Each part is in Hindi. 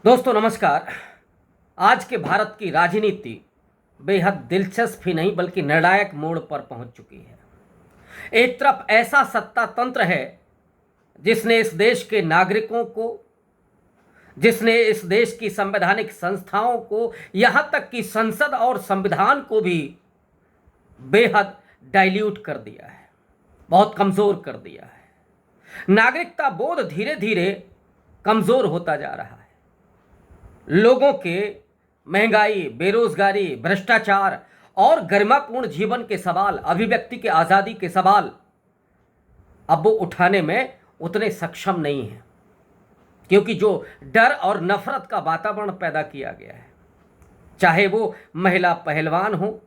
दोस्तों नमस्कार। आज के भारत की राजनीति बेहद दिलचस्प ही नहीं बल्कि निर्णायक मोड़ पर पहुंच चुकी है। एक तरफ ऐसा सत्ता तंत्र है जिसने इस देश के नागरिकों को, जिसने इस देश की संवैधानिक संस्थाओं को, यहां तक कि संसद और संविधान को भी बेहद डाइल्यूट कर दिया है, बहुत कमजोर कर दिया है। नागरिकता बोध धीरे धीरे कमजोर होता जा रहा है। लोगों के महंगाई, बेरोजगारी, भ्रष्टाचार और गरिमापूर्ण जीवन के सवाल, अभिव्यक्ति की आज़ादी के सवाल अब वो उठाने में उतने सक्षम नहीं हैं, क्योंकि जो डर और नफरत का वातावरण पैदा किया गया है, चाहे वो महिला पहलवान हो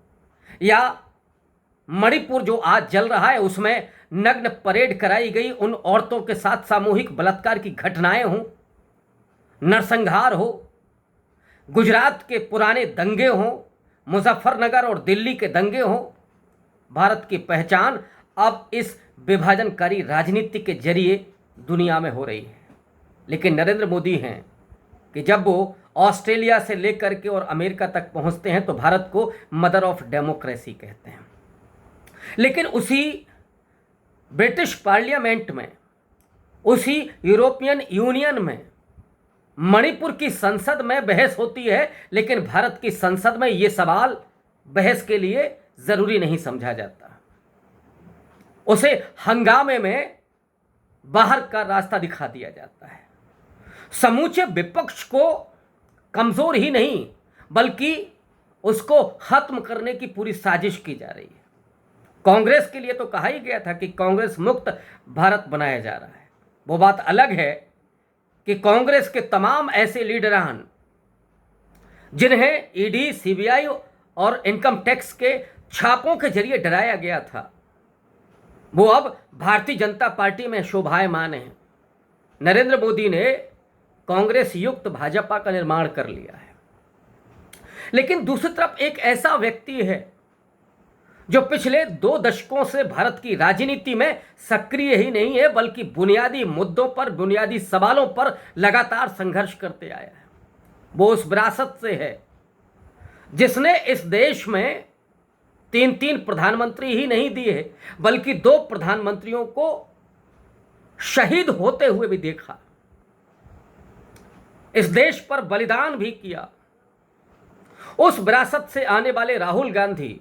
या मणिपुर जो आज जल रहा है उसमें नग्न परेड कराई गई उन औरतों के साथ सामूहिक बलात्कार की घटनाएं हों, नरसंहार हो, गुजरात के पुराने दंगे हों, मुजफ्फरनगर और दिल्ली के दंगे हों, भारत की पहचान अब इस विभाजनकारी राजनीति के जरिए दुनिया में हो रही है। लेकिन नरेंद्र मोदी हैं कि जब वो ऑस्ट्रेलिया से लेकर के और अमेरिका तक पहुंचते हैं तो भारत को मदर ऑफ डेमोक्रेसी कहते हैं। लेकिन उसी ब्रिटिश पार्लियामेंट में, उसी यूरोपियन यूनियन में, मणिपुर की संसद में बहस होती है, लेकिन भारत की संसद में यह सवाल बहस के लिए जरूरी नहीं समझा जाता। उसे हंगामे में बाहर का रास्ता दिखा दिया जाता है। समूचे विपक्ष को कमजोर ही नहीं बल्कि उसको खत्म करने की पूरी साजिश की जा रही है। कांग्रेस के लिए तो कहा ही गया था कि कांग्रेस मुक्त भारत बनाया जा रहा है। वो बात अलग है कि कांग्रेस के तमाम ऐसे लीडरान जिन्हें ईडी, सीबीआई और इनकम टैक्स के छापों के जरिए डराया गया था, वो अब भारतीय जनता पार्टी में शोभायमान हैं। नरेंद्र मोदी ने कांग्रेस युक्त भाजपा का निर्माण कर लिया है। लेकिन दूसरी तरफ एक ऐसा व्यक्ति है जो पिछले 2 दशकों से भारत की राजनीति में सक्रिय ही नहीं है बल्कि बुनियादी मुद्दों पर, बुनियादी सवालों पर लगातार संघर्ष करते आया है। वो उस विरासत से है जिसने इस देश में 3 प्रधानमंत्री ही नहीं दिए बल्कि 2 प्रधानमंत्रियों को शहीद होते हुए भी देखा, इस देश पर बलिदान भी किया। उस विरासत से आने वाले राहुल गांधी,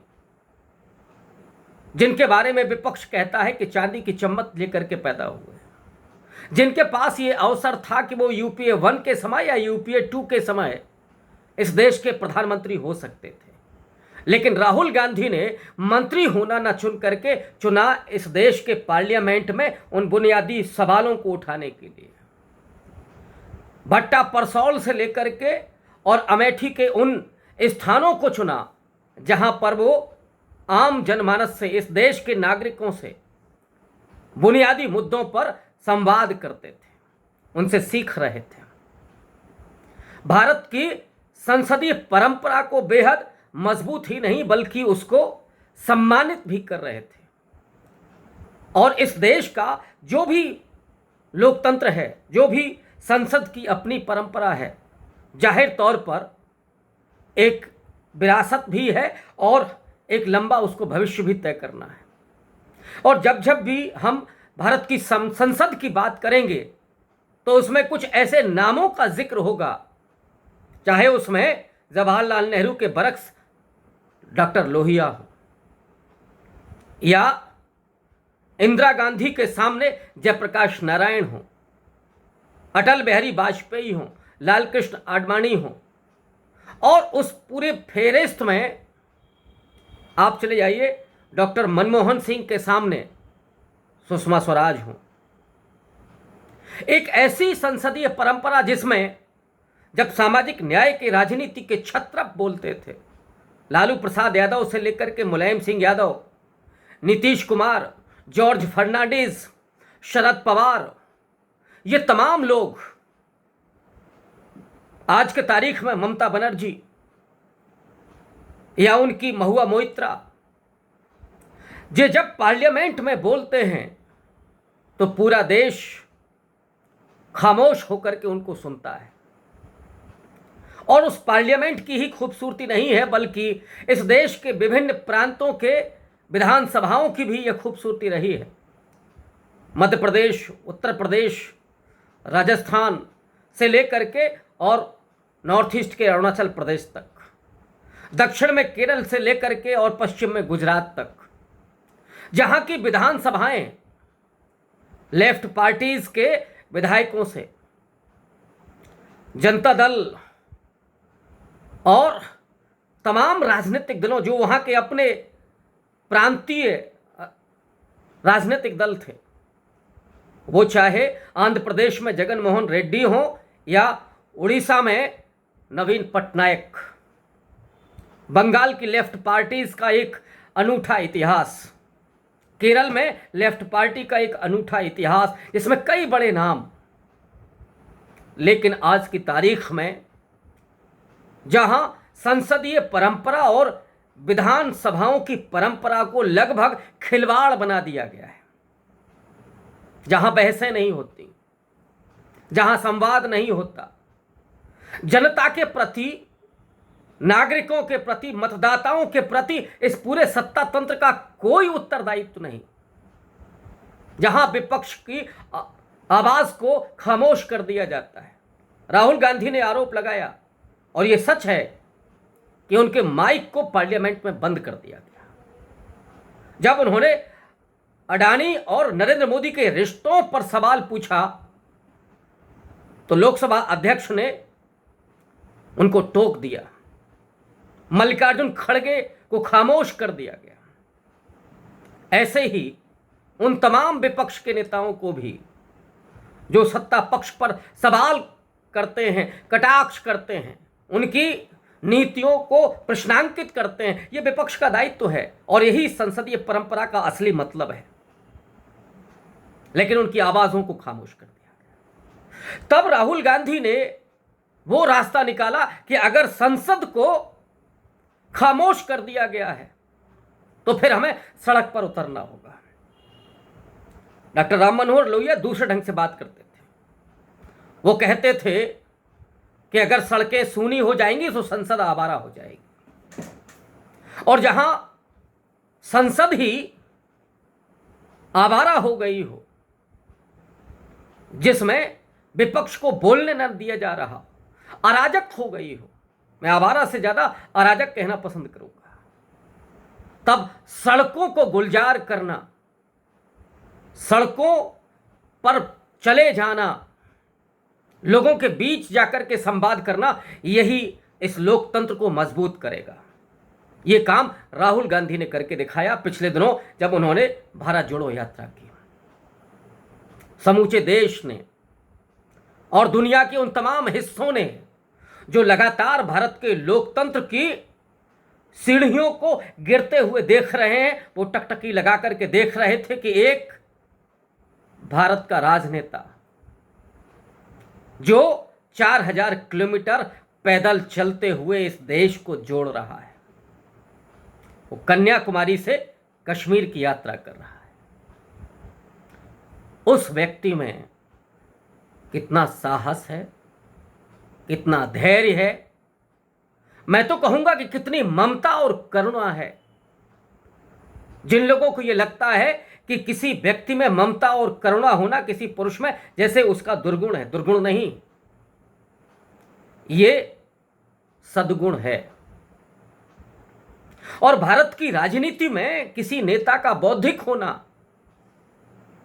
जिनके बारे में विपक्ष कहता है कि चांदी की चम्मच लेकर के पैदा हुए, जिनके पास ये अवसर था कि वो यूपीए 1 के समय या यूपीए 2 के समय इस देश के प्रधानमंत्री हो सकते थे, लेकिन राहुल गांधी ने मंत्री होना न चुन करके चुना इस देश के पार्लियामेंट में उन बुनियादी सवालों को उठाने के लिए। भट्टा परसौल से लेकर के और अमेठी के उन स्थानों को चुना जहां पर वो आम जनमानस से, इस देश के नागरिकों से बुनियादी मुद्दों पर संवाद करते थे, उनसे सीख रहे थे। भारत की संसदीय परंपरा को बेहद मजबूत ही नहीं बल्कि उसको सम्मानित भी कर रहे थे। और इस देश का जो भी लोकतंत्र है, जो भी संसद की अपनी परंपरा है, जाहिर तौर पर एक विरासत भी है और एक लंबा उसको भविष्य भी तय करना है। और जब जब भी हम भारत की संसद की बात करेंगे तो उसमें कुछ ऐसे नामों का जिक्र होगा, चाहे उसमें जवाहरलाल नेहरू के बरक्स डॉक्टर लोहिया हो या इंदिरा गांधी के सामने जयप्रकाश नारायण हो, अटल बिहारी वाजपेयी हो, लाल कृष्ण आडवाणी हो, और उस पूरे फेहरिस्त में आप चले जाइए डॉक्टर मनमोहन सिंह के सामने सुषमा स्वराज हो। एक ऐसी संसदीय परंपरा जिसमें जब सामाजिक न्याय की राजनीति के छत्रप बोलते थे, लालू प्रसाद यादव से लेकर के मुलायम सिंह यादव, नीतीश कुमार, जॉर्ज फर्नांडिस, शरद पवार, ये तमाम लोग, आज के तारीख में ममता बनर्जी या उनकी महुआ मोइत्रा, जे जब पार्लियामेंट में बोलते हैं तो पूरा देश खामोश होकर के उनको सुनता है। और उस पार्लियामेंट की ही खूबसूरती नहीं है, बल्कि इस देश के विभिन्न प्रांतों के विधानसभाओं की भी यह खूबसूरती रही है। मध्य प्रदेश, उत्तर प्रदेश, राजस्थान से लेकर के और नॉर्थ ईस्ट के अरुणाचल प्रदेश तक, दक्षिण में केरल से लेकर के और पश्चिम में गुजरात तक, जहां की विधानसभाएं लेफ्ट पार्टीज के विधायकों से, जनता दल और तमाम राजनीतिक दलों, जो वहां के अपने प्रांतीय राजनीतिक दल थे, वो चाहे आंध्र प्रदेश में जगन मोहन रेड्डी हो या उड़ीसा में नवीन पटनायक, बंगाल की लेफ्ट पार्टीज का एक अनूठा इतिहास, केरल में लेफ्ट पार्टी का एक अनूठा इतिहास, जिसमें कई बड़े नाम। लेकिन आज की तारीख में जहां संसदीय परंपरा और विधानसभाओं की परंपरा को लगभग खिलवाड़ बना दिया गया है, जहां बहसें नहीं होती, जहां संवाद नहीं होता, जनता के प्रति, नागरिकों के प्रति, मतदाताओं के प्रति इस पूरे सत्ता तंत्र का कोई उत्तरदायित्व नहीं, जहां विपक्ष की आवाज को खामोश कर दिया जाता है। राहुल गांधी ने आरोप लगाया, और यह सच है, कि उनके माइक को पार्लियामेंट में बंद कर दिया गया जब उन्होंने अडानी और नरेंद्र मोदी के रिश्तों पर सवाल पूछा। तो लोकसभा अध्यक्ष ने उनको टोक दिया, मल्लिकार्जुन खड़गे को खामोश कर दिया गया। ऐसे ही उन तमाम विपक्ष के नेताओं को भी, जो सत्ता पक्ष पर सवाल करते हैं, कटाक्ष करते हैं, उनकी नीतियों को प्रश्नांकित करते हैं, यह विपक्ष का दायित्व है और यही संसदीय परंपरा का असली मतलब है। लेकिन उनकी आवाजों को खामोश कर दिया गया। तब राहुल गांधी ने वो रास्ता निकाला कि अगर संसद को खामोश कर दिया गया है तो फिर हमें सड़क पर उतरना होगा। डॉक्टर राम मनोहर लोहिया दूसरे ढंग से बात करते थे। वो कहते थे कि अगर सड़कें सूनी हो जाएंगी तो संसद आवारा हो जाएगी, और जहां संसद ही आवारा हो गई हो, जिसमें विपक्ष को बोलने न दिया जा रहा, अराजक हो गई हो, मैं आवारा से ज्यादा अराजक कहना पसंद करूंगा, तब सड़कों को गुलजार करना, सड़कों पर चले जाना, लोगों के बीच जाकर के संवाद करना, यही इस लोकतंत्र को मजबूत करेगा। यह काम राहुल गांधी ने करके दिखाया पिछले दिनों, जब उन्होंने भारत जोड़ो यात्रा की। समूचे देश ने और दुनिया के उन तमाम हिस्सों ने जो लगातार भारत के लोकतंत्र की सीढ़ियों को गिरते हुए देख रहे हैं, वो टकटकी लगा करके देख रहे थे कि एक भारत का राजनेता जो 4000 किलोमीटर पैदल चलते हुए इस देश को जोड़ रहा है, वो कन्याकुमारी से कश्मीर की यात्रा कर रहा है। उस व्यक्ति में कितना साहस है, कितना धैर्य है, मैं तो कहूंगा कि कितनी ममता और करुणा है। जिन लोगों को यह लगता है कि किसी व्यक्ति में ममता और करुणा होना किसी पुरुष में जैसे उसका दुर्गुण है, दुर्गुण नहीं, ये सद्गुण है। और भारत की राजनीति में किसी नेता का बौद्धिक होना,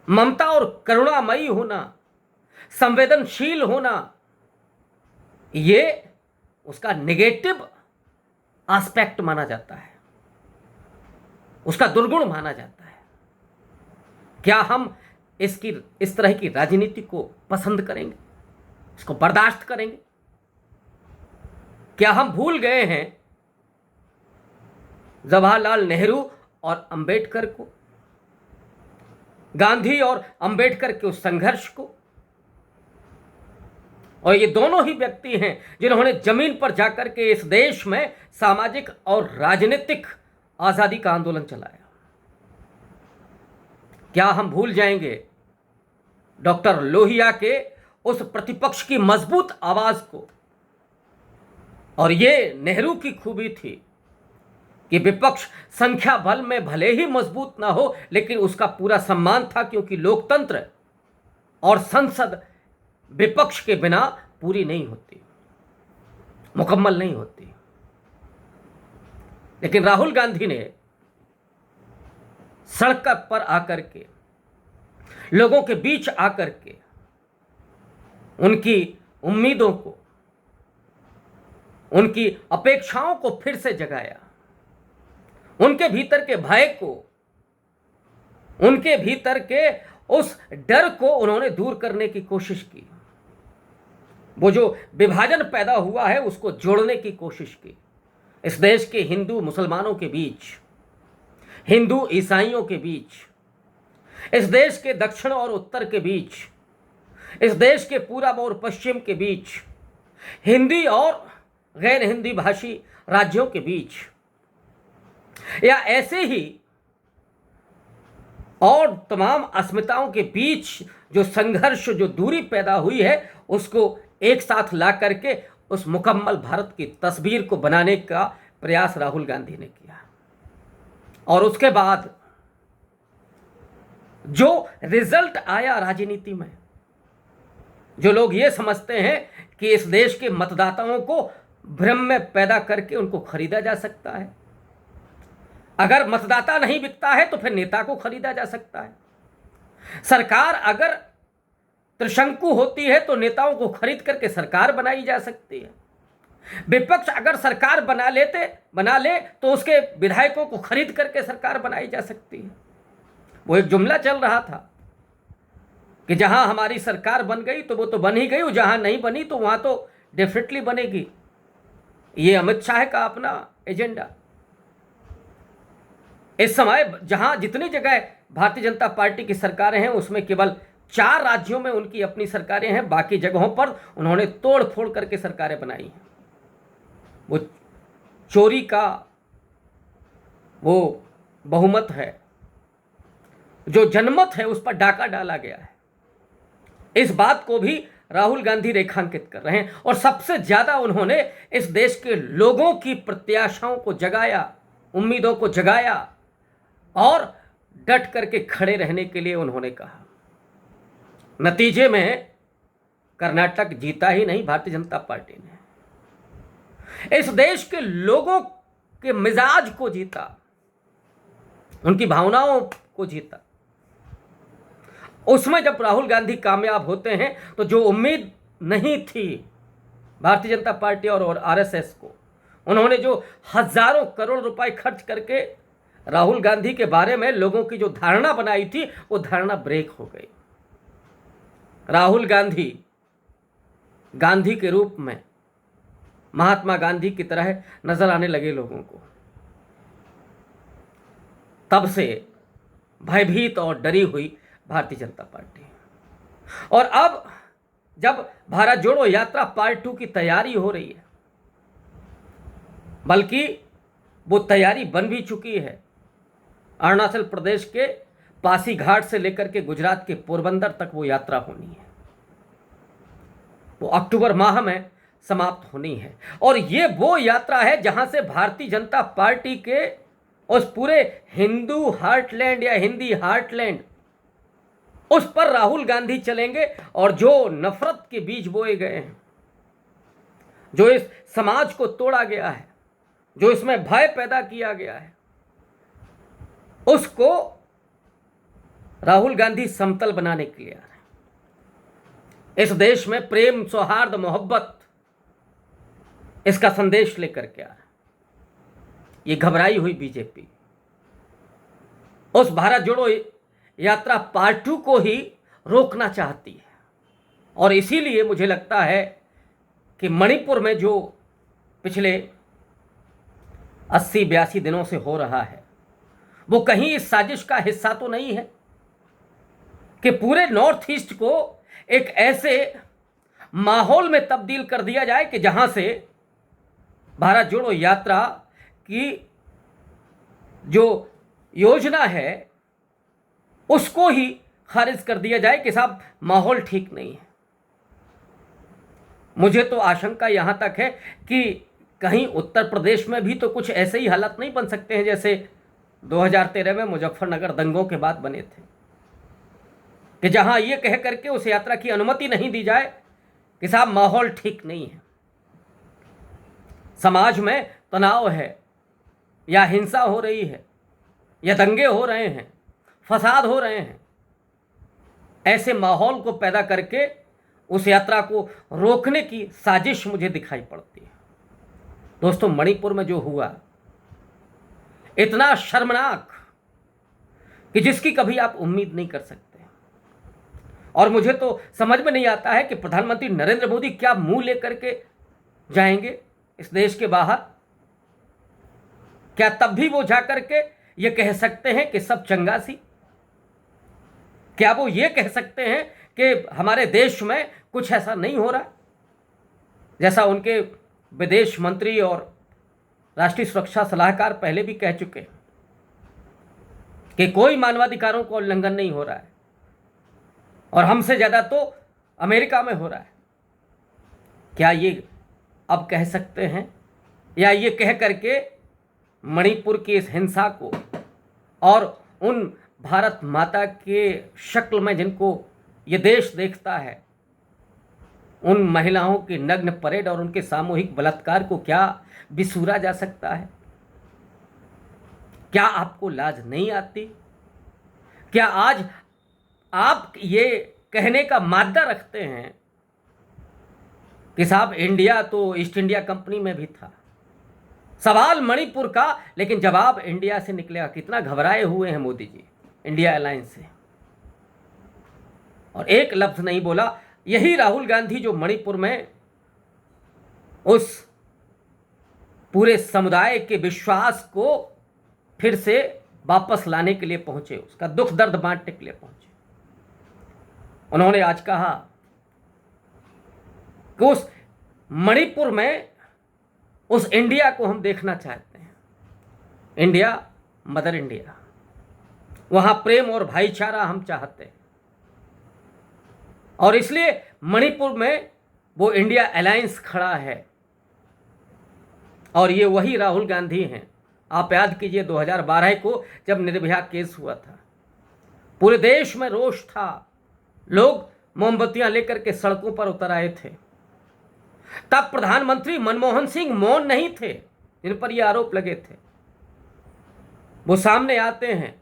ममता और करुणामयी होना, संवेदनशील होना, ये उसका नेगेटिव एस्पेक्ट माना जाता है, उसका दुर्गुण माना जाता है। क्या हम इस तरह की राजनीति को पसंद करेंगे, इसको बर्दाश्त करेंगे? क्या हम भूल गए हैं जवाहरलाल नेहरू और अंबेडकर को, गांधी और अंबेडकर के उस संघर्ष को? और ये दोनों ही व्यक्ति हैं जिन्होंने जमीन पर जाकर के इस देश में सामाजिक और राजनीतिक आजादी का आंदोलन चलाया। क्या हम भूल जाएंगे डॉक्टर लोहिया के उस प्रतिपक्ष की मजबूत आवाज को, और ये नेहरू की खूबी थी कि विपक्ष संख्या बल में भले ही मजबूत ना हो, लेकिन उसका पूरा सम्मान था, क्योंकि लोकतंत्र और संसद विपक्ष के बिना पूरी नहीं होती, मुकम्मल नहीं होती। लेकिन राहुल गांधी ने सड़क पर आकर के, लोगों के बीच आकर के उनकी उम्मीदों को, उनकी अपेक्षाओं को फिर से जगाया, उनके भीतर के भय को, उनके भीतर के उस डर को उन्होंने दूर करने की कोशिश की। वो जो विभाजन पैदा हुआ है उसको जोड़ने की कोशिश की। इस देश के हिंदू मुसलमानों के बीच, हिंदू ईसाइयों के बीच, इस देश के दक्षिण और उत्तर के बीच, इस देश के पूरब और पश्चिम के बीच, हिंदी और गैर हिंदी भाषी राज्यों के बीच, या ऐसे ही और तमाम अस्मिताओं के बीच जो संघर्ष, जो दूरी पैदा हुई है, उसको एक साथ ला करके उस मुकम्मल भारत की तस्वीर को बनाने का प्रयास राहुल गांधी ने किया। और उसके बाद जो रिजल्ट आया राजनीति में, जो लोग ये समझते हैं कि इस देश के मतदाताओं को भ्रम में पैदा करके उनको खरीदा जा सकता है, अगर मतदाता नहीं बिकता है तो फिर नेता को खरीदा जा सकता है, सरकार अगर त्रिशंकु होती है तो नेताओं को खरीद करके सरकार बनाई जा सकती है, विपक्ष अगर सरकार बना ले तो उसके विधायकों को खरीद करके सरकार बनाई जा सकती है। वो एक जुमला चल रहा था कि जहां हमारी सरकार बन गई तो वो तो बन ही गई, और जहां नहीं बनी तो वहां तो डेफिनेटली बनेगी। ये अमित शाह का अपना एजेंडा। इस समय जहां जितनी जगह भारतीय जनता पार्टी की सरकारें हैं उसमें केवल 4 राज्यों में उनकी अपनी सरकारें हैं, बाकी जगहों पर उन्होंने तोड़ फोड़ करके सरकारें बनाई हैं। वो चोरी का वो बहुमत है, जो जनमत है उस पर डाका डाला गया है। इस बात को भी राहुल गांधी रेखांकित कर रहे हैं, और सबसे ज्यादा उन्होंने इस देश के लोगों की प्रत्याशाओं को जगाया, उम्मीदों को जगाया, और डट करके खड़े रहने के लिए उन्होंने कहा। नतीजे में कर्नाटक जीता ही नहीं भारतीय जनता पार्टी ने, इस देश के लोगों के मिजाज को जीता, उनकी भावनाओं को जीता। उसमें जब राहुल गांधी कामयाब होते हैं तो जो उम्मीद नहीं थी भारतीय जनता पार्टी और आरएसएस को, उन्होंने जो हजारों करोड़ रुपए खर्च करके राहुल गांधी के बारे में लोगों की जो धारणा बनाई थी, वो धारणा ब्रेक हो गई। राहुल गांधी गांधी के रूप में महात्मा गांधी की तरह नजर आने लगे लोगों को। तब से भयभीत और डरी हुई भारतीय जनता पार्टी। और अब जब भारत जोड़ो यात्रा पार्ट 2 की तैयारी हो रही है, बल्कि वो तैयारी बन भी चुकी है। अरुणाचल प्रदेश के पासीघाट से लेकर के गुजरात के पोरबंदर तक वो यात्रा होनी है। वो अक्टूबर माह में समाप्त होनी है, और ये वो यात्रा है जहां से भारतीय जनता पार्टी के उस पूरे हिंदू हार्टलैंड या हिंदी हार्टलैंड, उस पर राहुल गांधी चलेंगे। और जो नफरत के बीज बोए गए हैं, जो इस समाज को तोड़ा गया है, जो इसमें भय पैदा किया गया है, उसको राहुल गांधी समतल बनाने के लिए आ रहे हैं। इस देश में प्रेम, सौहार्द, मोहब्बत, इसका संदेश लेकर के आ रहा है। ये घबराई हुई बीजेपी उस भारत जोड़ो यात्रा पार्ट 2 को ही रोकना चाहती है, और इसीलिए मुझे लगता है कि मणिपुर में जो पिछले 80-82 दिनों से हो रहा है, वो कहीं इस साजिश का हिस्सा तो नहीं है कि पूरे नॉर्थ ईस्ट को एक ऐसे माहौल में तब्दील कर दिया जाए कि जहां से भारत जोड़ो यात्रा की जो योजना है उसको ही खारिज कर दिया जाए कि साहब माहौल ठीक नहीं है। मुझे तो आशंका यहां तक है कि कहीं उत्तर प्रदेश में भी तो कुछ ऐसे ही हालात नहीं बन सकते हैं जैसे 2013 में मुजफ्फरनगर दंगों के बाद बने थे, कि जहां ये कह करके उस यात्रा की अनुमति नहीं दी जाए कि साहब माहौल ठीक नहीं है, समाज में तनाव है, या हिंसा हो रही है, या दंगे हो रहे हैं, फसाद हो रहे हैं। ऐसे माहौल को पैदा करके उस यात्रा को रोकने की साजिश मुझे दिखाई पड़ती है। दोस्तों, मणिपुर में जो हुआ इतना शर्मनाक कि जिसकी कभी आप उम्मीद नहीं कर सकते। और मुझे तो समझ में नहीं आता है कि प्रधानमंत्री नरेंद्र मोदी क्या मुंह लेकर के जाएंगे इस देश के बाहर। क्या तब भी वो जाकर के ये कह सकते हैं कि सब चंगा सी? क्या वो ये कह सकते हैं कि हमारे देश में कुछ ऐसा नहीं हो रहा, जैसा उनके विदेश मंत्री और राष्ट्रीय सुरक्षा सलाहकार पहले भी कह चुके हैं कि कोई मानवाधिकारों का उल्लंघन नहीं हो रहा है, और हमसे ज़्यादा तो अमेरिका में हो रहा है। क्या ये अब कह सकते हैं, या ये कह करके मणिपुर की इस हिंसा को और उन भारत माता के शक्ल में जिनको ये देश देखता है, उन महिलाओं की नग्न परेड और उनके सामूहिक बलात्कार को क्या बिसूरा जा सकता है? क्या आपको लाज नहीं आती? क्या आज आप ये कहने का माद्दा रखते हैं कि साहब इंडिया तो ईस्ट इंडिया कंपनी में भी था? सवाल मणिपुर का, लेकिन जवाब इंडिया से निकलेगा। कितना घबराए हुए हैं मोदी जी इंडिया अलायंस से, और एक लफ्ज नहीं बोला। यही राहुल गांधी जो मणिपुर में उस पूरे समुदाय के विश्वास को फिर से वापस लाने के लिए पहुंचे, उसका दुख दर्द बांटने के लिए पहुंचे, उन्होंने आज कहा कि उस मणिपुर में उस इंडिया को हम देखना चाहते हैं। इंडिया, मदर इंडिया, वहां प्रेम और भाईचारा हम चाहते हैं, और इसलिए मणिपुर में वो इंडिया अलायंस खड़ा है। और ये वही राहुल गांधी हैं। आप याद कीजिए 2012 को जब निर्भया केस हुआ था, पूरे देश में रोष था, लोग मोमबत्तियां लेकर के सड़कों पर उतर आए थे। तब प्रधानमंत्री मनमोहन सिंह मौन नहीं थे, जिन पर ये आरोप लगे थे। वो सामने आते हैं,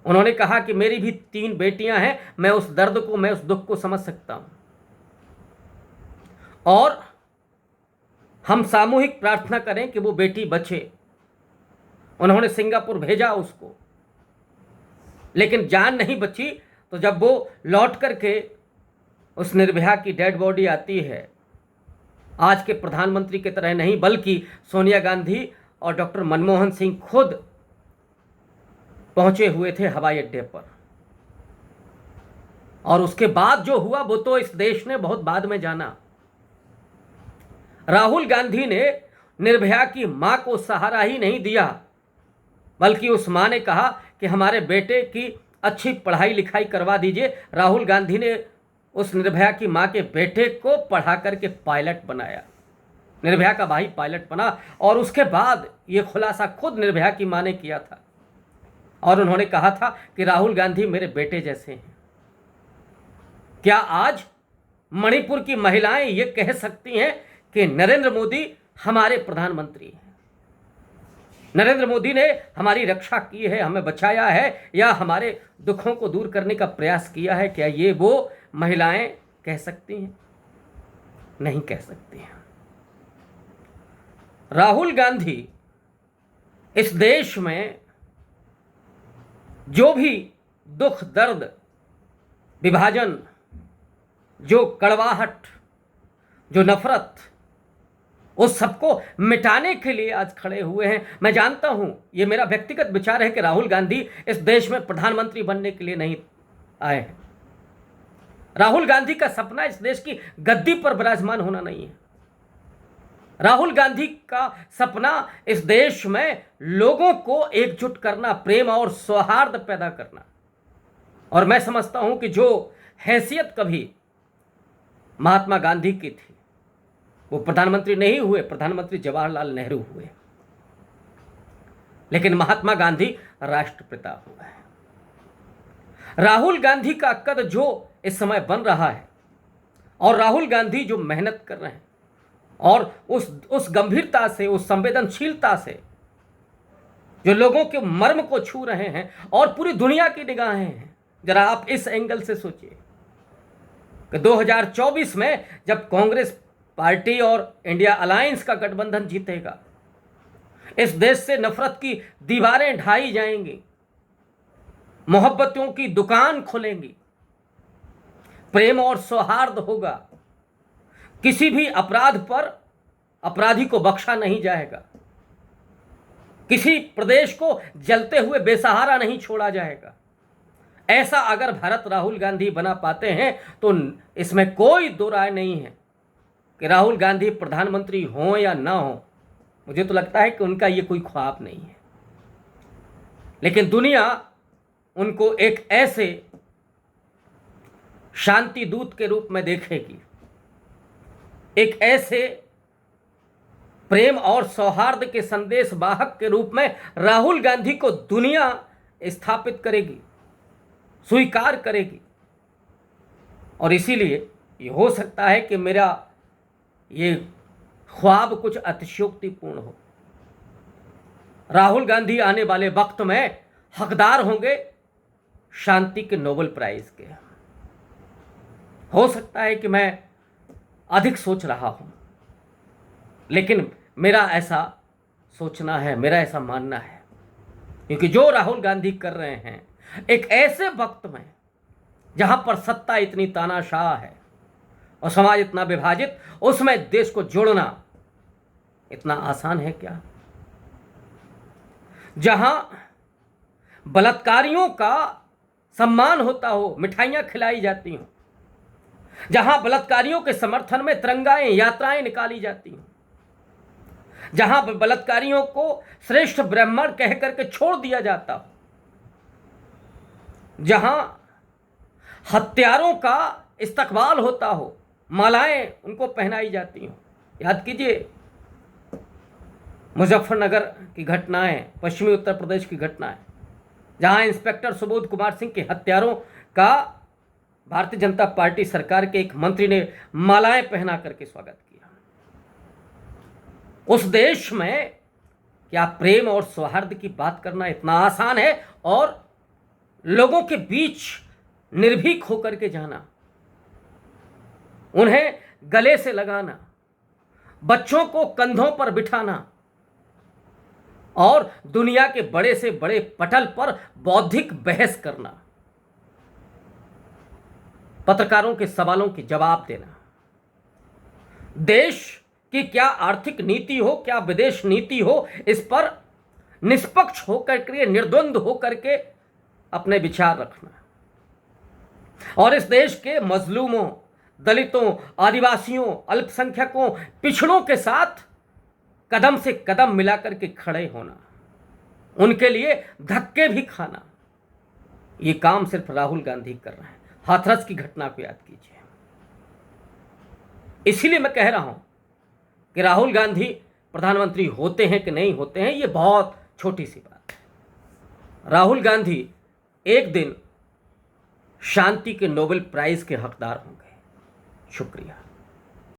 उन्होंने कहा कि मेरी भी 3 बेटियां हैं, मैं उस दर्द को, मैं उस दुख को समझ सकता हूं, और हम सामूहिक प्रार्थना करें कि वो बेटी बचे। उन्होंने सिंगापुर भेजा उसको, लेकिन जान नहीं बची। तो जब वो लौट करके उस निर्भया की डेड बॉडी आती है, आज के प्रधानमंत्री की तरह नहीं, बल्कि सोनिया गांधी और डॉक्टर मनमोहन सिंह खुद पहुंचे हुए थे हवाई अड्डे पर। और उसके बाद जो हुआ वो तो इस देश ने बहुत बाद में जाना। राहुल गांधी ने निर्भया की मां को सहारा ही नहीं दिया, बल्कि उस मां ने कहा कि हमारे बेटे की अच्छी पढ़ाई लिखाई करवा दीजिए। राहुल गांधी ने उस निर्भया की मां के बेटे को पढ़ा करके पायलट बनाया, निर्भया का भाई पायलट बना। और उसके बाद ये खुलासा खुद निर्भया की मां ने किया था, और उन्होंने कहा था कि राहुल गांधी मेरे बेटे जैसे हैं। क्या आज मणिपुर की महिलाएं ये कह सकती हैं कि नरेंद्र मोदी हमारे प्रधानमंत्री हैं, नरेंद्र मोदी ने हमारी रक्षा की है, हमें बचाया है, या हमारे दुखों को दूर करने का प्रयास किया है? क्या ये वो महिलाएं कह सकती हैं? नहीं कह सकती हैं। राहुल गांधी इस देश में जो भी दुख दर्द, विभाजन, जो कड़वाहट, जो नफरत, उस सबको मिटाने के लिए आज खड़े हुए हैं। मैं जानता हूं, ये मेरा व्यक्तिगत विचार है कि राहुल गांधी इस देश में प्रधानमंत्री बनने के लिए नहीं आए हैं। राहुल गांधी का सपना इस देश की गद्दी पर विराजमान होना नहीं है। राहुल गांधी का सपना इस देश में लोगों को एकजुट करना, प्रेम और सौहार्द पैदा करना। और मैं समझता हूं कि जो हैसियत कभी महात्मा गांधी की थी, वो प्रधानमंत्री नहीं हुए, प्रधानमंत्री जवाहरलाल नेहरू हुए, लेकिन महात्मा गांधी राष्ट्रपिता हुए। राहुल गांधी का कद जो इस समय बन रहा है, और राहुल गांधी जो मेहनत कर रहे हैं, और उस गंभीरता से, उस संवेदनशीलता से जो लोगों के मर्म को छू रहे हैं और पूरी दुनिया की निगाहें हैं, जरा आप इस एंगल से सोचिए कि 2024 में जब कांग्रेस पार्टी और इंडिया अलायंस का गठबंधन जीतेगा, इस देश से नफरत की दीवारें ढाई जाएंगी, मोहब्बतों की दुकान खुलेंगी, प्रेम और सौहार्द होगा, किसी भी अपराध पर अपराधी को बख्शा नहीं जाएगा, किसी प्रदेश को जलते हुए बेसहारा नहीं छोड़ा जाएगा। ऐसा अगर भारत राहुल गांधी बना पाते हैं तो इसमें कोई दो राय नहीं है कि राहुल गांधी प्रधानमंत्री हों या ना हो। मुझे तो लगता है कि उनका ये कोई ख्वाब नहीं है, लेकिन दुनिया उनको एक ऐसे शांति दूत के रूप में देखेगी, एक ऐसे प्रेम और सौहार्द के संदेश वाहक के रूप में राहुल गांधी को दुनिया स्थापित करेगी, स्वीकार करेगी। और इसीलिए ये हो सकता है कि मेरा ये ख्वाब कुछ अतिशयोक्तिपूर्ण हो। राहुल गांधी आने वाले वक्त में हकदार होंगे शांति के नोबेल प्राइज के। हो सकता है कि मैं अधिक सोच रहा हूं, लेकिन मेरा ऐसा सोचना है, मेरा ऐसा मानना है, क्योंकि जो राहुल गांधी कर रहे हैं एक ऐसे वक्त में जहां पर सत्ता इतनी तानाशाह है और समाज इतना विभाजित, उसमें देश को जोड़ना इतना आसान है क्या? जहां बलात्कारियों का सम्मान होता हो, मिठाइयां खिलाई जाती हों, जहां बलात्कारियों के समर्थन में तिरंगाएं, यात्राएं निकाली जाती हों, जहां बलात्कारियों को श्रेष्ठ ब्राह्मण कह करके छोड़ दिया जाता हो, जहां हत्यारों का इस्तकबाल होता हो, मालाएं उनको पहनाई जाती हों। याद कीजिए मुजफ्फरनगर की घटनाएं, पश्चिमी उत्तर प्रदेश की घटनाएं, जहां इंस्पेक्टर सुबोध कुमार सिंह के हत्यारों का भारतीय जनता पार्टी सरकार के एक मंत्री ने मालाएं पहना करके स्वागत किया। उस देश में क्या प्रेम और सौहार्द की बात करना इतना आसान है? और लोगों के बीच निर्भीक होकर के जाना, उन्हें गले से लगाना, बच्चों को कंधों पर बिठाना और दुनिया के बड़े से बड़े पटल पर बौद्धिक बहस करना, पत्रकारों के सवालों के जवाब देना, देश की क्या आर्थिक नीति हो, क्या विदेश नीति हो, इस पर निष्पक्ष होकर के, निर्द्वंद होकर के अपने विचार रखना, और इस देश के मजलूमों, दलितों, आदिवासियों, अल्पसंख्यकों, पिछड़ों के साथ कदम से कदम मिलाकर के खड़े होना, उनके लिए धक्के भी खाना, ये काम सिर्फ राहुल गांधी कर रहे हैं। हाथरस की घटना को याद कीजिए। इसीलिए मैं कह रहा हूं कि राहुल गांधी प्रधानमंत्री होते हैं कि नहीं होते हैं, ये बहुत छोटी सी बात है। राहुल गांधी एक दिन शांति के नोबेल प्राइज के हकदार होंगे। शुक्रिया।